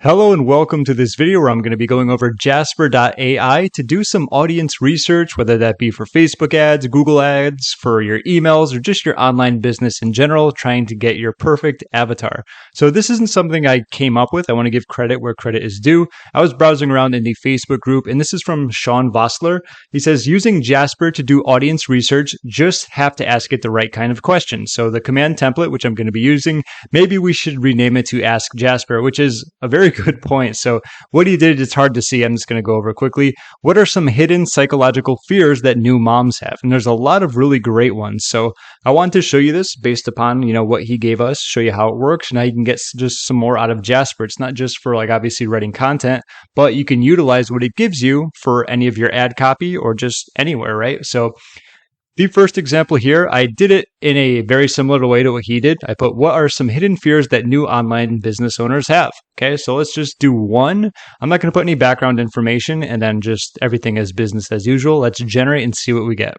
Hello and welcome to this video where I'm going to be going over Jasper.ai to do some audience research, whether that be for Facebook ads, Google ads, for your emails, or just your online business in general, trying to get your perfect avatar. So this isn't something I came up with. I want to give credit where credit is due. I was browsing around in the Facebook group, and this is from Sean Vossler. He says, using Jasper to do audience research, just have to ask it the right kind of questions. So the command template, which I'm going to be using, maybe we should rename it to Ask Jasper, which is a very good point. So what he did, it's hard to see. I'm just going to go over quickly. What are some hidden psychological fears that new moms have? And there's a lot of really great ones. So I want to show you this based upon, what he gave us, show you how it works. Now you can get just some more out of Jasper. It's not just for obviously writing content, but you can utilize what it gives you for any of your ad copy or just anywhere, right? So the first example here, I did it in a very similar way to what he did. I put, what are some hidden fears that new online business owners have? Okay, so let's just do one. I'm not going to put any background information and then just everything is business as usual. Let's generate and see what we get.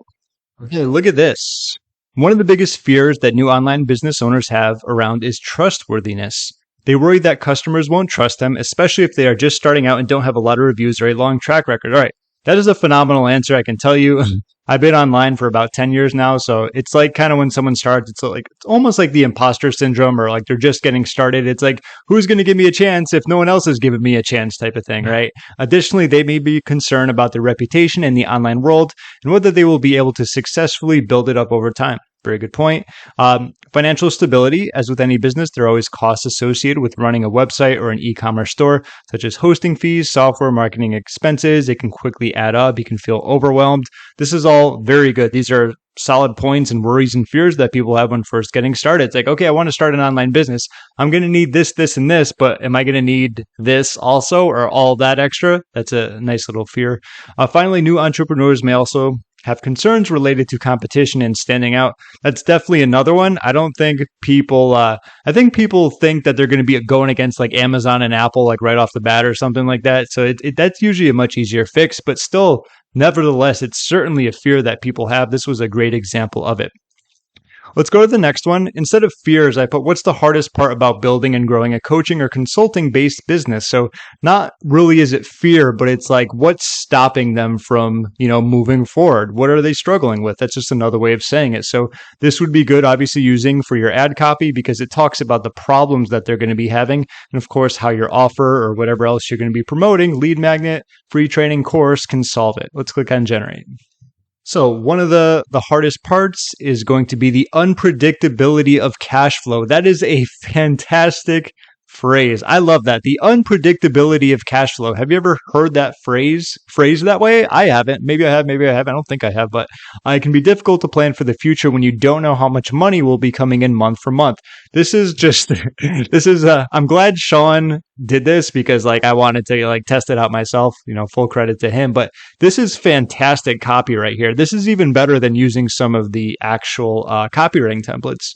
Okay, look at this. One of the biggest fears that new online business owners have around is trustworthiness. They worry that customers won't trust them, especially if they are just starting out and don't have a lot of reviews or a long track record. All right, that is a phenomenal answer, I can tell you. I've been online for about 10 years now, so it's like kind of when someone starts, it's almost like the imposter syndrome, or like they're just getting started. It's like, who's going to give me a chance if no one else has given me a chance type of thing, right? Additionally, they may be concerned about their reputation in the online world and whether they will be able to successfully build it up over time. Very good point. Financial stability. As with any business, there are always costs associated with running a website or an e-commerce store, such as hosting fees, software, marketing expenses. It can quickly add up. You can feel overwhelmed. This is all very good. These are solid points and worries and fears that people have when first getting started. It's like, okay, I want to start an online business. I'm going to need this, this, and this, but am I going to need this also or all that extra? That's a nice little fear. Finally, new entrepreneurs may also have concerns related to competition and standing out. That's definitely another one. I don't think people, I think people think that they're going to be going against like Amazon and Apple, like right off the bat or something like that. So that's usually a much easier fix, but still, nevertheless, it's certainly a fear that people have. This was a great example of it. Let's go to the next one. Instead of fears, I put, what's the hardest part about building and growing a coaching or consulting based business? So not really is it fear, but it's like, what's stopping them from, moving forward? What are they struggling with? That's just another way of saying it. So this would be good, obviously, using for your ad copy because it talks about the problems that they're going to be having. And of course, how your offer or whatever else you're going to be promoting, lead magnet, free training course can solve it. Let's click on generate. So one of the hardest parts is going to be the unpredictability of cash flow. That is a fantastic phrase. I love that. The unpredictability of cash flow. Have you ever heard that phrased that way? I haven't. Maybe I have, maybe I haven't. I don't think I have, but it can be difficult to plan for the future when you don't know how much money will be coming in month for month. This is just, I'm glad Sean did this because I wanted to test it out myself, full credit to him, but this is fantastic copy right here. This is even better than using some of the actual copywriting templates.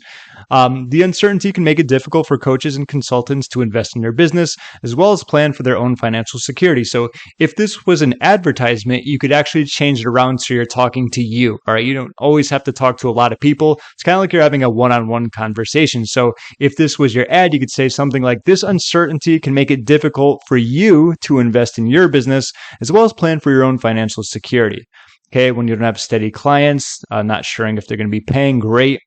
The uncertainty can make it difficult for coaches and consultants to invest in their business as well as plan for their own financial security. So if this was an advertisement, you could actually change it around so you're talking to you. All right. You don't always have to talk to a lot of people. It's kind of like you're having a one-on-one conversation. So if this was your ad, you could say something like, this uncertainty can make it difficult for you to invest in your business as well as plan for your own financial security. Okay. When you don't have steady clients, not sure if they're going to be paying, great.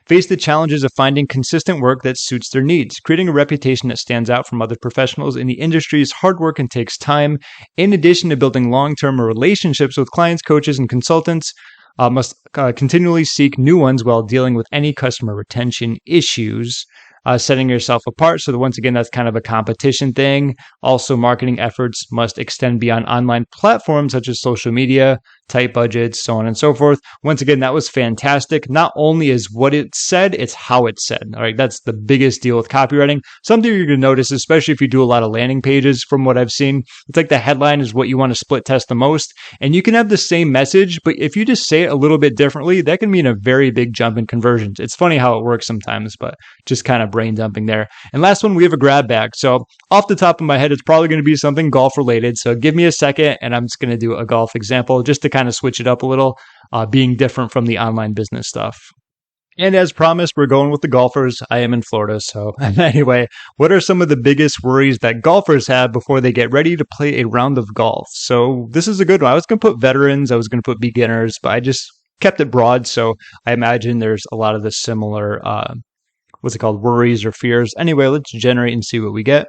Face the challenges of finding consistent work that suits their needs. Creating a reputation that stands out from other professionals in the industry is hard work and takes time. In addition to building long-term relationships with clients, coaches, and consultants, must continually seek new ones while dealing with any customer retention issues. Setting yourself apart. So once again, that's kind of a competition thing. Also, marketing efforts must extend beyond online platforms such as social media, tight budgets, so on and so forth. Once again, that was fantastic. Not only is what it said, it's how it said. All right, that's the biggest deal with copywriting. Something you're going to notice, especially if you do a lot of landing pages from what I've seen, it's like the headline is what you want to split test the most. And you can have the same message, but if you just say it a little bit differently, that can mean a very big jump in conversions. It's funny how it works sometimes, but just kind of brain dumping there. And last one, we have a grab bag. So off the top of my head, it's probably going to be something golf related. So give me a second and I'm just going to do a golf example just to kind of switch it up a little, being different from the online business stuff. And as promised, we're going with the golfers. I am in Florida. So anyway, what are some of the biggest worries that golfers have before they get ready to play a round of golf? So this is a good one. I was going to put veterans. I was going to put beginners, but I just kept it broad. So I imagine there's a lot of the similar, what's it called? Worries or fears. Anyway, let's generate and see what we get.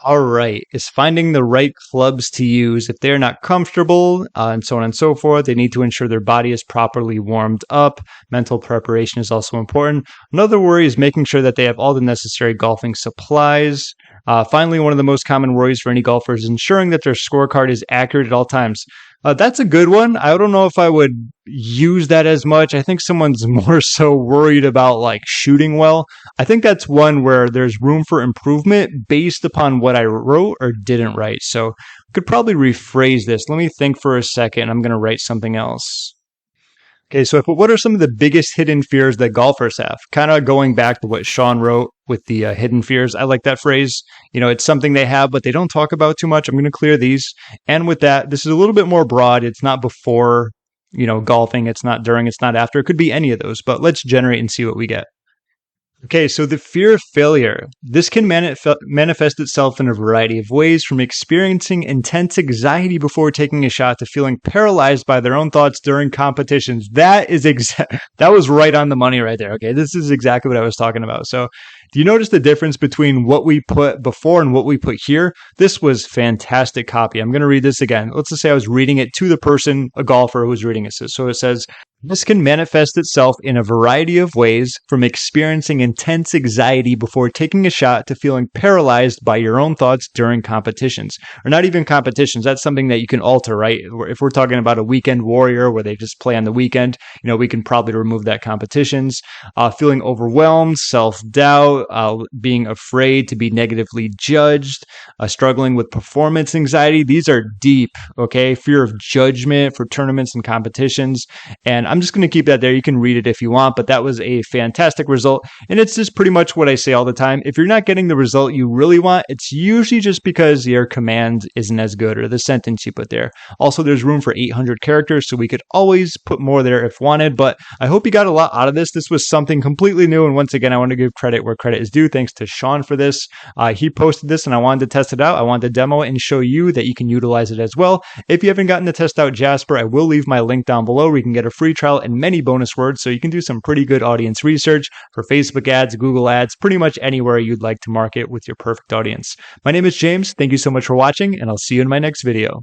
All right, is finding the right clubs to use. If they're not comfortable, and so on and so forth, they need to ensure their body is properly warmed up. Mental preparation is also important. Another worry is making sure that they have all the necessary golfing supplies. Finally, one of the most common worries for any golfer is ensuring that their scorecard is accurate at all times. That's a good one. I don't know if I would use that as much. I think someone's more so worried about like shooting well. I think that's one where there's room for improvement based upon what I wrote or didn't write. So I could probably rephrase this. Let me think for a second. I'm going to write something else. Okay, so what are some of the biggest hidden fears that golfers have? Kind of going back to what Sean wrote with the hidden fears. I like that phrase. You know, it's something they have, but they don't talk about too much. I'm going to clear these. And with that, this is a little bit more broad. It's not before, golfing. It's not during. It's not after. It could be any of those, but let's generate and see what we get. Okay, so the fear of failure. This can manifest itself in a variety of ways, from experiencing intense anxiety before taking a shot to feeling paralyzed by their own thoughts during competitions. That was right on the money right there. Okay, this is exactly what I was talking about. So, do you notice the difference between what we put before and what we put here? This was fantastic copy. I'm going to read this again. Let's just say I was reading it to the person, a golfer who was reading it. So it says, this can manifest itself in a variety of ways, from experiencing intense anxiety before taking a shot to feeling paralyzed by your own thoughts during competitions. Or not even competitions. That's something that you can alter, right? If we're talking about a weekend warrior where they just play on the weekend, we can probably remove that competitions. Feeling overwhelmed, self-doubt, being afraid to be negatively judged, struggling with performance anxiety. These are deep, okay? Fear of judgment for tournaments and competitions. And I'm just going to keep that there. You can read it if you want, but that was a fantastic result. And it's just pretty much what I say all the time. If you're not getting the result you really want, it's usually just because your command isn't as good or the sentence you put there. Also, there's room for 800 characters, so we could always put more there if wanted, but I hope you got a lot out of this. This was something completely new. And once again, I want to give credit where credit is due. Thanks to Sean for this. He posted this and I wanted to test it out. I wanted to demo it and show you that you can utilize it as well. If you haven't gotten to test out Jasper, I will leave my link down below where you can get a free trial and many bonus words, so you can do some pretty good audience research for Facebook ads, Google ads, pretty much anywhere you'd like to market with your perfect audience. My name is James. Thank you so much for watching, and I'll see you in my next video.